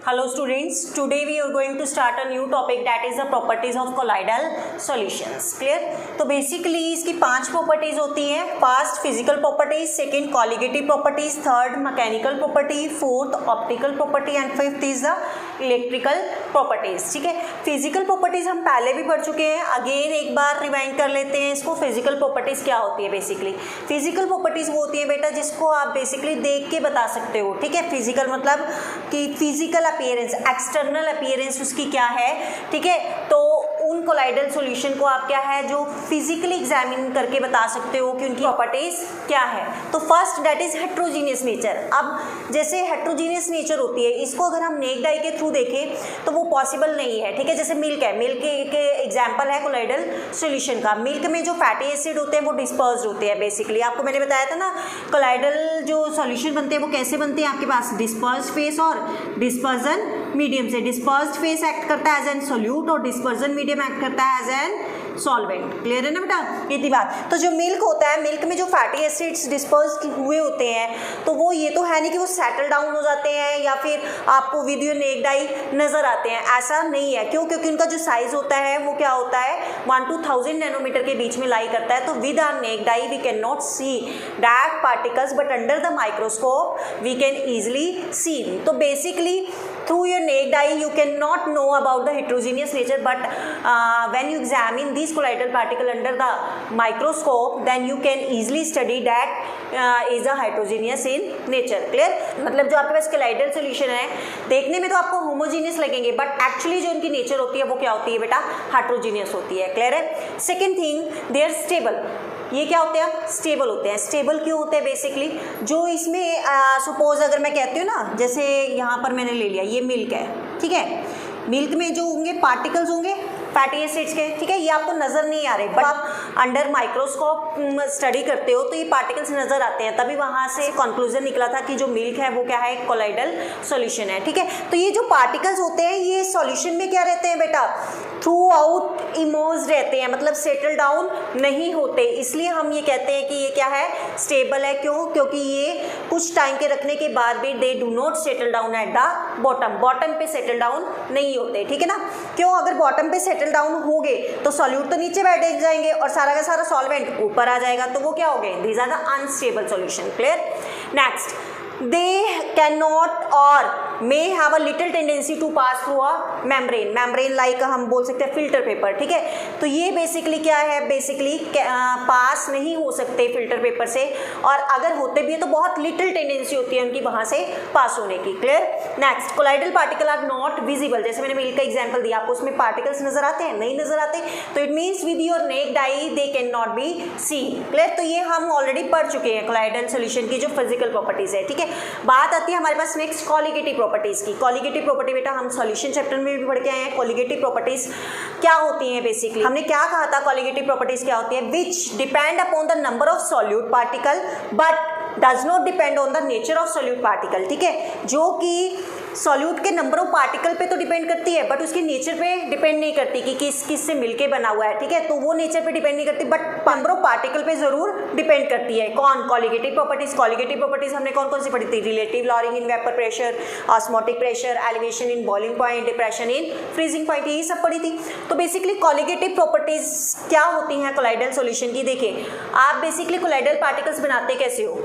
Hello students, today we are going to start a new topic that is the properties of colloidal solutions. Clear? तो basically इसकी 5 properties होती हैं. First physical properties, second colligative properties, third mechanical property, fourth optical property and fifth is the electrical properties. ठीक है, physical properties हम पहले भी पढ़ चुके हैं. अगेन एक बार रिवाइंड कर लेते हैं इसको. physical properties क्या होती है बेसिकली? physical properties वो होती है बेटा जिसको आप बेसिकली देख के बता सकते हो. ठीक है, physical मतलब कि फिजिकल अपीयरेंस, एक्सटर्नल अपीयरेंस उसकी क्या है. ठीक है, तो उन कोलाइडल सॉल्यूशन को आप क्या है जो फिजिकली एग्जामिन करके बता सकते हो कि उनकी प्रॉपर्टीज क्या है. तो first that is heterogeneous nature. अब जैसे हेट्रोजीनियस नेचर होती है, इसको अगर हम नेक्ड आई के थ्रू देखें तो वो पॉसिबल नहीं है. ठीक है, जैसे मिल्क है, मिल्क के एग्जाम्पल है कोलाइडल सॉल्यूशन का. मिल्क में जो फैटी एसिड होते हैं वो डिस्पर्स्ड होते हैं. बेसिकली आपको मैंने बताया था ना, कोलाइडल जो सॉल्यूशन बनते हैं वो कैसे बनते हैं आपके पास डिस्पर्स्ड फेस और डिस्पर्जन मीडियम से. डिस्पर्स्ड फेस एक्ट करता है एज एन सोल्यूट और डिस्पर्जन मीडियम एक्ट करता है एज एन सॉल्वेंट. क्लियर है ना बेटा, इतनी बात. तो जो मिल्क होता है, मिल्क में जो फैटी एसिड्स डिस्पर्स हुए होते हैं तो वो ये तो है नहीं कि वो सेटल डाउन हो जाते हैं या फिर आपको विद योर नेक्ड आई नजर आते हैं. ऐसा नहीं है. क्यों? क्योंकि उनका जो साइज होता है वो क्या होता है 1 to 1000 नैनोमीटर के बीच में लाई करता है. तो with our naked eye we can not see that particles but under the microscope we can easily see. तो basically through your naked eye you cannot know about the heterogeneous nature, but when you examine these colloidal particle under the microscope then you can easily study that is a heterogeneous in nature. Clear? मतलब जो आपके पास colloidal solution है देखने में तो आपको homogeneous लगेंगे but actually जो उनकी नेचर होती है वो क्या होती है बेटा heterogeneous होती है. क्लियर है? Second thing they are stable. ये क्या होते हैं? स्टेबल होते हैं. स्टेबल क्यों होते हैं? बेसिकली जो इसमें सपोज अगर मैं कहती हूँ ना, जैसे यहाँ पर मैंने ले लिया ये मिल्क है. ठीक है, मिल्क में जो होंगे पार्टिकल्स होंगे फैटी एसिड्स के. ठीक है, ये आपको नज़र नहीं आ रहे बट आप अंडर माइक्रोस्कोप स्टडी करते हो तो ये पार्टिकल्स नज़र आते हैं. तभी वहाँ से कंक्लूजन निकला था कि जो मिल्क है वो क्या है, कोलाइडल सॉल्यूशन है. ठीक है, तो ये जो पार्टिकल्स होते हैं ये सॉल्यूशन में क्या रहते हैं बेटा, थ्रू आउट इमर्ज रहते हैं, मतलब सेटल डाउन नहीं होते. इसलिए हम ये कहते हैं कि ये क्या है, स्टेबल है. क्यों? क्योंकि ये कुछ टाइम के रखने के बाद भी they do not settle down at the bottom. Bottom पे सेटल डाउन नहीं होते. ठीक है ना. क्यों? अगर बॉटम पे सेटल डाउन हो गए तो सॉल्यूट तो नीचे बैठ जाएंगे और सारा का सारा सॉल्वेंट ऊपर आ जाएगा. तो वो क्या हो गए, these are the unstable solution. Clear? Next, they cannot or may have a little tendency to pass through a membrane like हम बोल सकते हैं फिल्टर पेपर. ठीक है, तो ये बेसिकली क्या है, बेसिकली पास नहीं हो सकते फिल्टर पेपर से, और अगर होते भी है तो बहुत लिटिल टेंडेंसी होती है उनकी वहाँ से पास होने की. Clear? Next, colloidal particle are not visible. जैसे मैंने मिल्क का एग्जाम्पल दिया आपको, उसमें पार्टिकल्स नजर आते हैं? नहीं नजर आते. तो it means with your naked eye they can not be see. Clear? तो ये हम ऑलरेडी पढ़ चुके हैं कोलाइडल सॉल्यूशन की जो फिजिकल प्रॉपर्टीज है. ठीक है, बात आती है हमारे पास नेक्स्ट कॉलिगेटिव प्रॉपर्टीज की. कॉलिगेटिव प्रॉपर्टी बेटा हम सॉल्यूशन चैप्टर में भी पढ़ के आए हैं. कॉलिगेटिव प्रॉपर्टीज क्या होती हैं? बेसिकली हमने क्या कहा था, कॉलिगेटिव प्रॉपर्टीज क्या होती है, विच depend upon the number of solute particle but does not depend on the nature of solute particle. ठीक है, जो कि सॉल्यूट के नंबर ऑफ पार्टिकल पे तो डिपेंड करती है बट उसके नेचर पे डिपेंड नहीं करती कि किस से मिलके बना हुआ है. ठीक है, तो वो नेचर पे डिपेंड नहीं करती बट नंबर ऑफ पार्टिकल पे जरूर डिपेंड करती है. कौन? Colligative properties. कॉलिगेटिव प्रॉपर्टीज हमने कौन कौन सी पढ़ी थी? Relative lowering in vapour pressure, osmotic pressure, elevation in boiling point, depression in freezing point, यही सब पढ़ी थी. तो बेसिकली कॉलिगेटिव प्रॉपर्टीज क्या होती हैं कोलाइडल सॉल्यूशन की? देखिए, आप बेसिकली कोलाइडल पार्टिकल्स बनाते कैसे हो,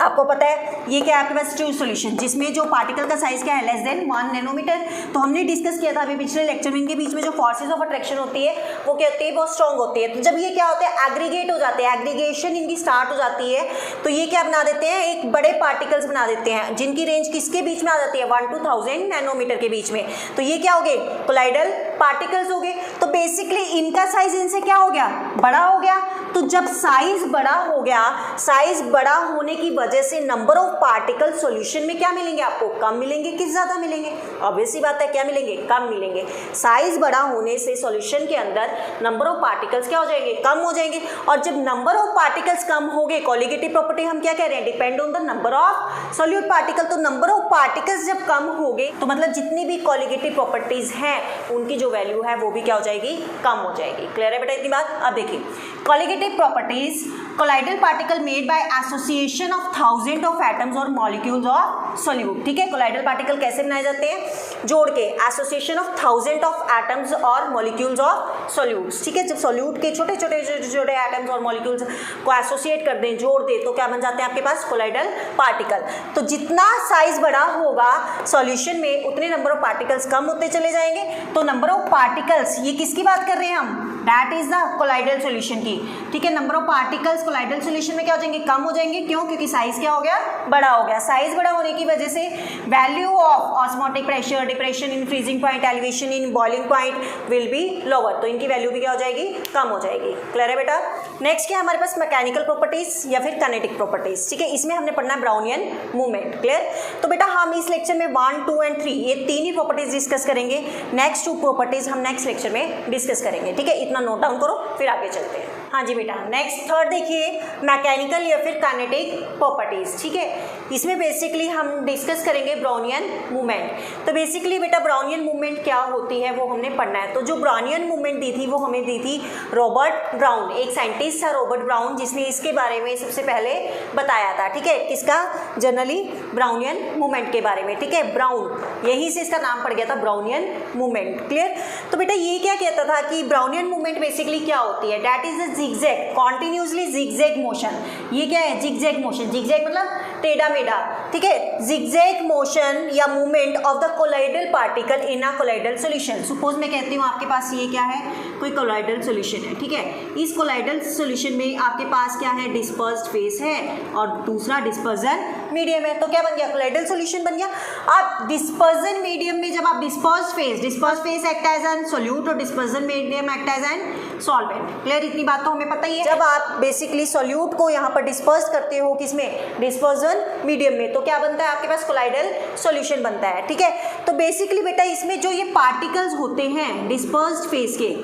आपको पता है. ये क्या है आपके पास, ट्रू सॉल्यूशन जिसमें जो पार्टिकल का साइज क्या है, लेस देन 1 नैनोमीटर. तो हमने डिस्कस किया था अभी पिछले लेक्चर में, इनके बीच में जो फोर्सेज ऑफ अट्रैक्शन होती है वो क्या होती है, बहुत स्ट्रॉन्ग होती है. तो जब ये क्या होते हैं, एग्रीगेट हो जाते हैं, एग्रीगेशन इनकी स्टार्ट हो जाती है, तो ये क्या बना देते हैं, एक बड़े पार्टिकल्स बना देते हैं जिनकी रेंज किसके बीच में आ जाती है, 1 to 1000 नैनोमीटर के बीच में. तो ये क्या हो गए, कोलाइडल पार्टिकल्स हो गए. तो बेसिकली इनका साइज इनसे क्या हो गया, बड़ा हो गया. तो जब साइज बड़ा हो गया, साइज बड़ा होने की वजह से नंबर ऑफ पार्टिकल सॉल्यूशन में क्या मिलेंगे आपको, कम मिलेंगे कि ज्यादा मिलेंगे? ऑब्वियस सी बात है, क्या मिलेंगे, कम मिलेंगे. साइज बड़ा होने से सॉल्यूशन के अंदर नंबर ऑफ पार्टिकल्स क्या हो जाएंगे, कम हो जाएंगे. और जब नंबर ऑफ पार्टिकल्स कम हो गए, कॉलिगेटिव प्रॉपर्टी हम क्या कह रहे हैं, depend on the number of solute particle. तो नंबर ऑफ पार्टिकल्स जब कम हो गए तो मतलब जितनी भी कॉलिगेटिव प्रॉपर्टीज हैं उनकी जो वैल्यू है वो भी क्या हो जाएगी, कम हो जाएगी. क्लियर है बेटा इतनी बात? अब देखिए, colligative properties colloidal particle made by association of thousand of atoms और मॉलिक्यूल्स ऑफ सोल्यूट। ठीक है, कोलाइडल पार्टिकल कैसे बनाए जाते हैं? जोड़ के, association of thousand of atoms और मॉलिक्यूल्स ऑफ सोल्यूट्स। ठीक है, जब सोल्यूट के छोटे छोटे एटम्स और मॉलिक्यूल्स को एसोसिएट कर दें, जोड़ दें, तो क्या बन जाते हैं आपके पास? Colloidal particle. तो जितना साइज बड़ा होगा सॉल्यूशन में, उतने नंबर ऑफ पार्टिकल्स कम होते चले जाएंगे। तो नंबर ऑफ पार्टिकल्स, ये किसकी बात कर रहे हैं हम? That is the colloidal solution की। ठीक है, number of particles colloidal solution में क्या हो जाएंगे? कम हो जाएंगे। क्यों? क्योंकि साइज क्या हो गया? बड़ा हो गया। साइज बड़ा होने की वजह से value of osmotic pressure, depression in freezing point, elevation in boiling point will be lower. तो इनकी वैल्यू भी क्या हो जाएगी? कम हो जाएगी। क्लियर है बेटा? नेक्स्ट क्या हमारे पास? मैकेनिकल प्रॉपर्टीज या फिर काइनेटिक प्रॉपर्टीज। ठीक है, इसमें हमने पढ़ना है ब्राउनियन मूवमेंट। क्लियर? तो बेटा हम इस लेक्चर में 1, 2 एंड 3 ये तीन ही प्रॉपर्टीज डिस्कस करेंगे। नेक्स्ट 2 प्रॉपर्टीज हम नेक्स्ट लेक्चर में डिस्कस करेंगे। ठीक है, इतना नोट डाउन करो, फिर आगे चलते हैं। हाँ जी बेटा, नेक्स्ट थर्ड देखिए, मैकेनिकल या फिर काइनेटिक प्रॉपर्टीज। ठीक है, इसमें बेसिकली हम डिस्कस करेंगे ब्राउनियन मूवमेंट। तो बेसिकली बेटा ब्राउनियन मूवमेंट क्या होती है वो हमने पढ़ना है। तो जो ब्राउनियन मूवमेंट दी थी वो हमें दी थी रॉबर्ट ब्राउन। एक साइंटिस्ट था रॉबर्ट ब्राउन, जिसने इसके बारे में सबसे पहले बताया था। ठीक है, किसका? जनरली ब्राउनियन मूवमेंट के बारे में। ठीक है, ब्राउन, यही से इसका नाम पड़ गया था ब्राउनियन मूवमेंट। क्लियर? तो बेटा ये क्या कहता था कि ब्राउनियन मूवमेंट बेसिकली क्या होती है? That is zigzag, continuously zigzag motion. ये क्या है? Zigzag motion. जिगजैग मतलब टेढ़ा मेढ़ा। ठीक है, जिगजैग मोशन या movement of the colloidal particle in a colloidal solution. Suppose मैं कहती हूँ आपके पास ये क्या है? कोई कोलाइडल सॉल्यूशन है। ठीक है, इस कोलाइडल सॉल्यूशन में आपके पास क्या है? डिस्पर्स्ड फेस है और दूसरा डिस्पर्जन मीडियम है। तो क्या बन गया? कोलाइडल सॉल्यूशन बन गया। अब डिस्पर्जन मीडियम में जब आप dispersed phase act as an solute और dispersion medium act as an solvent. Clear? इतनी बात तो हमें पता ही है। जब आप बेसिकली सोल्यूट को यहाँ पर डिस्पर्स करते हो, किसमें? डिस्पर्जन मीडियम में, तो क्या बनता है आपके पास? कोलाइडल सॉल्यूशन बनता है। ठीक है, तो बेसिकली बेटा इसमें जो ये पार्टिकल्स होते हैं डिस्पर्स्ड फेस के,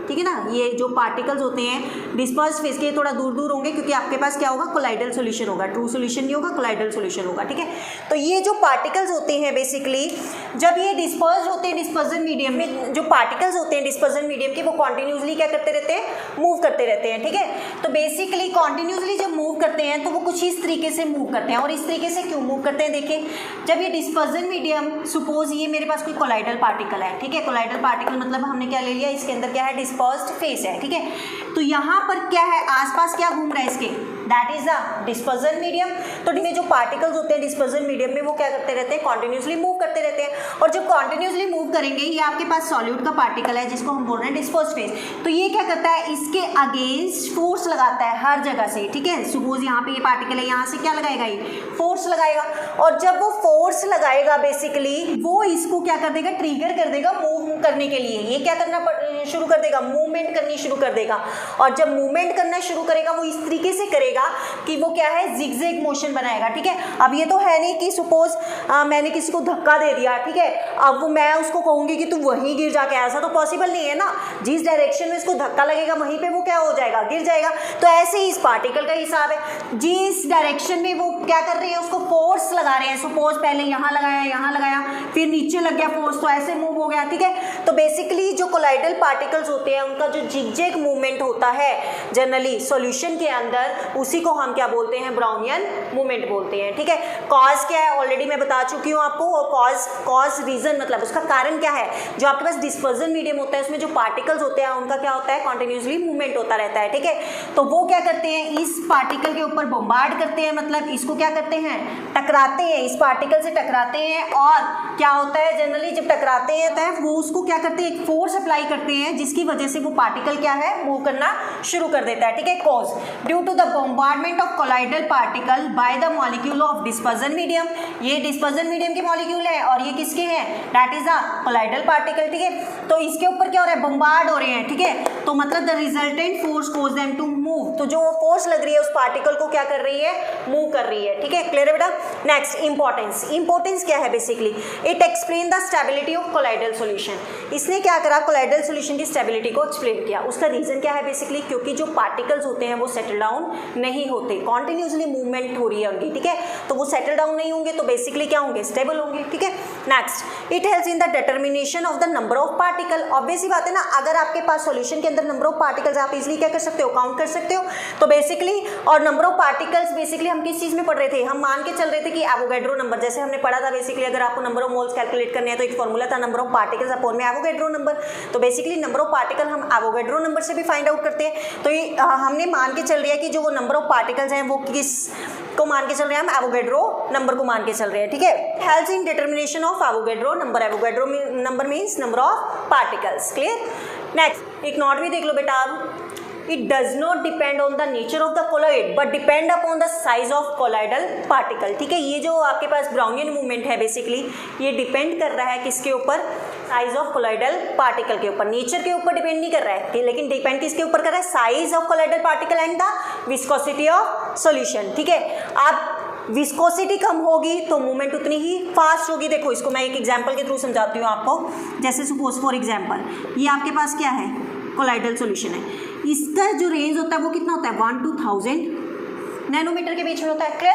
ठीक है ना, ये जो पार्टिकल्स होते हैं डिस्पर्स फेस के थोड़ा दूर दूर होंगे, क्योंकि आपके पास क्या होगा? कोलाइडल सॉल्यूशन होगा। ट्रू सॉल्यूशन नहीं होगा, कोलाइडल सॉल्यूशन होगा। ठीक है, तो ये जो पार्टिकल्स होते हैं बेसिकली जब ये डिस्पर्स होते हैं डिस्पर्जन मीडियम में, जो पार्टिकल्स होते हैं डिस्पर्जन मीडियम के, वो कॉन्टिन्यूसली क्या करते रहते हैं? मूव करते रहते हैं। ठीक है, तो बेसिकली कॉन्टिन्यूसली जब मूव करते हैं तो वो कुछ इस तरीके से मूव करते हैं। और इस तरीके से क्यों मूव करते हैं? देखिए, जब ये डिस्पर्जन मीडियम, सपोज ये मेरे पास कोई कोलाइडल पार्टिकल है। ठीक है, कोलाइडल पार्टिकल मतलब हमने क्या ले लिया? इसके अंदर क्या है? डिस्पर्स्ड फेस है। ठीक है, तो यहाँ पर क्या है? आसपास क्या घूम रहा है इसके? That is the dispersion medium. तो इसमें जो पार्टिकल्स होते हैं डिस्पर्जन मीडियम में, वो क्या करते रहते हैं? कॉन्टिन्यूसली मूव करते रहते हैं। और जब कॉन्टिन्यूसली मूव करेंगे, ये आपके पास सॉल्यूट का पार्टिकल है जिसको हम बोल रहे हैं डिस्पर्स्ड फेस, तो ये क्या करता है? इसके अगेंस्ट फोर्स लगाता है हर जगह से। ठीक है, सपोज यहाँ पे ये पार्टिकल है, यहाँ से क्या लगाएगा? ये फोर्स लगाएगा। और जब वो फोर्स लगाएगा बेसिकली वो इसको क्या कर देगा? ट्रिगर कर देगा मूव करने के लिए। ये क्या करना शुरू कर देगा? मूवमेंट करनी शुरू कर देगा। और जब मूवमेंट करना शुरू करेगा वो इस तरीके से करेगा कि वो क्या है? जिगजैग मोशन बनाएगा। ठीक है, अब ये तो है नहीं कि सपोज मैंने किसी को धक्का दे दिया। ठीक है, अब वो मैं उसको कहूंगी कि तू वहीं गिर जाके, ऐसा तो पॉसिबल नहीं है ना। जिस डायरेक्शन में इसको धक्का लगेगा वहीं पे वो क्या हो जाएगा? गिर जाएगा। तो ऐसे ही इस पार्टिकल का हिसाब है, जिस डायरेक्शन में वो क्या कर रहे हैं? उसको फोर्स लगा रहे हैं। सपोज पहले यहाँ लगाया, फिर नीचे लग गया फोर्स, तो ऐसे मूव हो गया। ठीक है, तो बेसिकली जो कोलाइडल पार्टिकल्स होते हैं उनका जो जिगजैग मूवमेंट होता है जनरली सॉल्यूशन के अंदर, उसी को हम क्या बोलते हैं? ब्राउनियन मूवमेंट बोलते हैं। ठीक है, कॉज क्या है ऑलरेडी मैं बता चुकी हूँ आपको। और कॉज रीजन मतलब उसका कारण क्या है? जो आपके पास डिस्पर्जन मीडियम होता है उसमें जो पार्टिकल्स होते हैं उनका क्या होता है? कॉन्टिन्यूसली मूवमेंट होता रहता है। ठीक है, तो वो क्या करते हैं? इस पार्टिकल के ऊपर बम्बार्ड करते हैं, मतलब इसको क्या करते हैं? टकराते हैं, इस पार्टिकल से टकराते हैं। और क्या होता है जनरली जब टकराते हैं तो वो उसको क्या करते हैं? एक फोर्स अप्लाई करते हैं, जिसकी वजह से वो पार्टिकल क्या है? मूव करना शुरू कर देता है। ठीक है, cause due to the bombardment of colloidal particle by the molecule of dispersion medium. ये डिस्पर्जन मीडियम के मॉलिक्यूल है और ये किसके हैं? That is the colloidal particle. ठीक है, तो इसके ऊपर क्या हो रहा है? बम्बार्ड हो रहे हैं। ठीक है, तो मतलब the resultant force cause them to move. तो जो फोर्स लग रही है उस पार्टिकल को क्या कर रही है? मूव कर रही है। ठीक है, क्लियर है बेटा? नेक्स्ट इंपॉर्टेंस क्या है? Basically it explain the stability of colloidal solution. इसने क्या करा? कोलाइडल सॉल्यूशन की स्टेबिलिटी को एक्सप्लेन किया। उसका रीजन क्या है? बेसिकली क्योंकि जो पार्टिकल्स होते हैं वो सेटल डाउन नहीं होते, कॉन्टिन्यूसली मूवमेंट हो रही है उनकी। ठीक है, तो वो सेटल डाउन नहीं होंगे तो बेसिकली क्या होंगे? स्टेबल होंगे। ठीक है, next, it helps in the determination of the number of particle. Obvious ही बात है ना, अगर आपके पास सॉल्यूशन के अंदर नंबर ऑफ पार्टिकल्स आप इजीली क्या कर सकते हो, काउंट कर सकते हो। तो बेसिकली और नंबर ऑफ पार्टिकल्स बेसिकली हम किस चीज में पढ़ रहे थे, हम मान के चल रहे थे कि एवोगैड्रो नंबर, जैसे हमने पढ़ा था बेसिकली अगर आपको नंबर ऑफ मोल्स कैलकुलेट करने हैं तो एक फॉर्मूला था नंबर ऑफ पार्टिकल्स अपॉन में एवोगैड्रो नंबर। तो बेसिकली नंबर ऑफ पार्टिकल हम एवोगैड्रो नंबर से भी फाइंड आउट करते हैं। तो ये हमने मान के चल रहे हैं कि जो वो नंबर ऑफ पार्टिकल्स हैं वो किस को मान के चल रहे हैं, हम एवोगैड्रो नंबर को मान के चल रहे हैं, ठीक है। Helps in determination of Avogadro number, Avogadro number means number of particles, clear. Next, एक नोट भी देख लो बेटा आप, it does not depend on the nature of the colloid but depend upon the size of colloidal particle, ठीक है। ये जो आपके पास ब्राउनियन मूवमेंट है बेसिकली ये डिपेंड कर रहा है किसके ऊपर, साइज ऑफ कोलॉइडल पार्टिकल के ऊपर, नेचर के ऊपर डिपेंड नहीं कर रहा है, लेकिन डिपेंड किसके ऊपर कर रहा है, size of colloidal particle and the viscosity of solution, ठीक है। आप विस्कोसिटी कम होगी तो मूवमेंट उतनी ही फास्ट होगी। देखो इसको मैं एक एग्जांपल के थ्रू समझाती हूँ आपको, जैसे सपोज फॉर एग्जांपल ये आपके पास क्या है, कोलॉइडल सॉल्यूशन है, इसका जो रेंज होता है वो कितना होता है 1 to 1000 नैनोमीटर के बीच में होता है, क्लियर।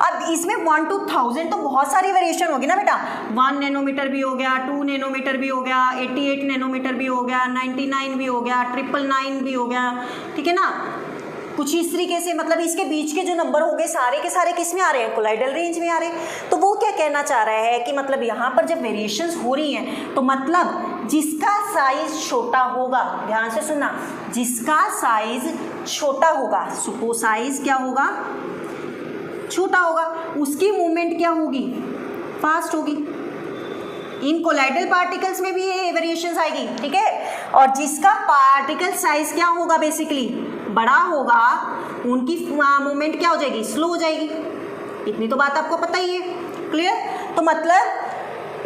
अब इसमें 1 to 1000 तो बहुत सारी वेरिएशन होगी ना बेटा, 1 नैनोमीटर भी हो गया, 2 नैनोमीटर भी हो गया, 88 नैनोमीटर भी हो गया, 99 भी हो गया, 999 भी हो गया, ठीक है ना। कुछ इस तरीके से, मतलब इसके बीच के जो नंबर हो गए सारे के सारे किस में आ रहे हैं, कोलॉइडल रेंज में आ रहे हैं। तो वो क्या कहना चाह रहा है कि मतलब यहाँ पर जब वेरिएशंस हो रही हैं तो मतलब जिसका साइज छोटा होगा, ध्यान से सुनना, जिसका साइज छोटा होगा, सपोज साइज क्या होगा, छोटा होगा, उसकी मूवमेंट क्या होगी, फास्ट होगी। इन कोलॉइडल पार्टिकल्स में भी ये वेरिएशंस आएगी, ठीक है। और जिसका पार्टिकल साइज क्या होगा, बेसिकली बड़ा होगा, उनकी मूवमेंट क्या हो जाएगी, स्लो हो जाएगी। इतनी तो बात आपको पता ही है, क्लियर। तो मतलब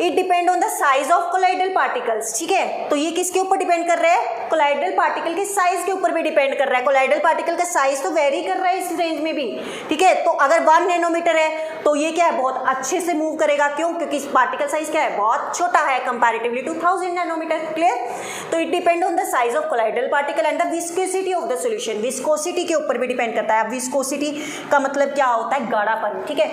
it depend on the size of colloidal particles, ठीक है। तो ये किसके ऊपर डिपेंड कर रहा है, कोलॉइडल पार्टिकल के साइज के ऊपर भी डिपेंड कर रहा है। कोलॉइडल पार्टिकल का साइज तो वेरी कर रहा है इस रेंज में भी, ठीक है। तो अगर 1 नैनोमीटर है तो ये क्या है, बहुत अच्छे से मूव करेगा, क्यों, क्योंकि पार्टिकल साइज क्या है, बहुत छोटा है कंपैरेटिवली टू 1000 नैनोमीटर, क्लियर। तो it depend on the size of colloidal particle and the viscosity of the solution, viscosity के ऊपर भी डिपेंड करता है। अब विस्कोसिटी का मतलब क्या होता है, गाढ़ापन, ठीक है।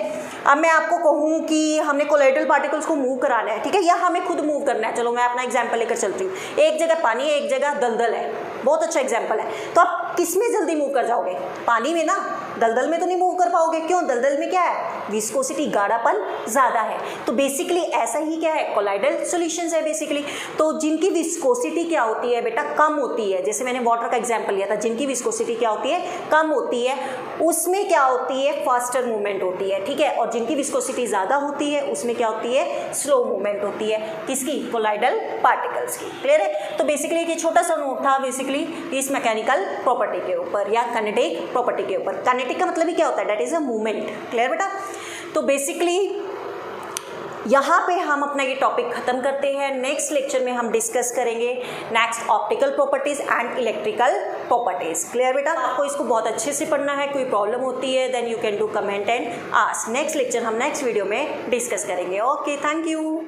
अब मैं आपको कहूँ कि हमने कोलॉइडल पार्टिकल्स को मूव कराना है, ठीक है, या हमें खुद मूव करना है, चलो मैं अपना एग्जांपल लेकर चलती हूँ। एक जगह पानी है, एक जगह दलदल है, बहुत अच्छा एग्जांपल है। तो आप किस में जल्दी मूव कर जाओगे, पानी में ना, दलदल में तो नहीं मूव कर पाओगे, क्यों, दलदल में क्या है, विस्कोसिटी, गाढ़ापन ज़्यादा है। तो बेसिकली ऐसा ही क्या है, कोलॉइडल सॉल्यूशंस है बेसिकली। तो जिनकी विस्कोसिटी क्या होती है बेटा, कम होती है, जैसे मैंने वाटर का एग्जांपल लिया था, जिनकी विस्कोसिटी क्या होती है, कम होती है, उसमें क्या होती है, फास्टर मूवमेंट होती है, ठीक है। और जिनकी विस्कोसिटी ज़्यादा होती है उसमें क्या होती है, स्लो मूवमेंट होती है, किसकी, कोलॉइडल पार्टिकल्स की, क्लियर है। तो बेसिकली ये छोटा सा नोट था बेसिकली इस मैकेनिकल प्रॉपर्टी के ऊपर या काइनेटिक प्रॉपर्टी के ऊपर। काइनेटिक का मतलब ही क्या होता है, that is a movement, clear बेटा। तो बेसिकली यहाँ पे हम अपना ये टॉपिक खत्म करते हैं। नेक्स्ट लेक्चर में हम डिस्कस करेंगे next optical properties and electrical properties, clear बेटा। आपको इसको बहुत अच्छे से पढ़ना है, कोई प्रॉब्लम होती है then you can do comment and ask. Next lecture हम नेक्स्ट वीडियो में डिस्कस करेंगे। Okay, thank you.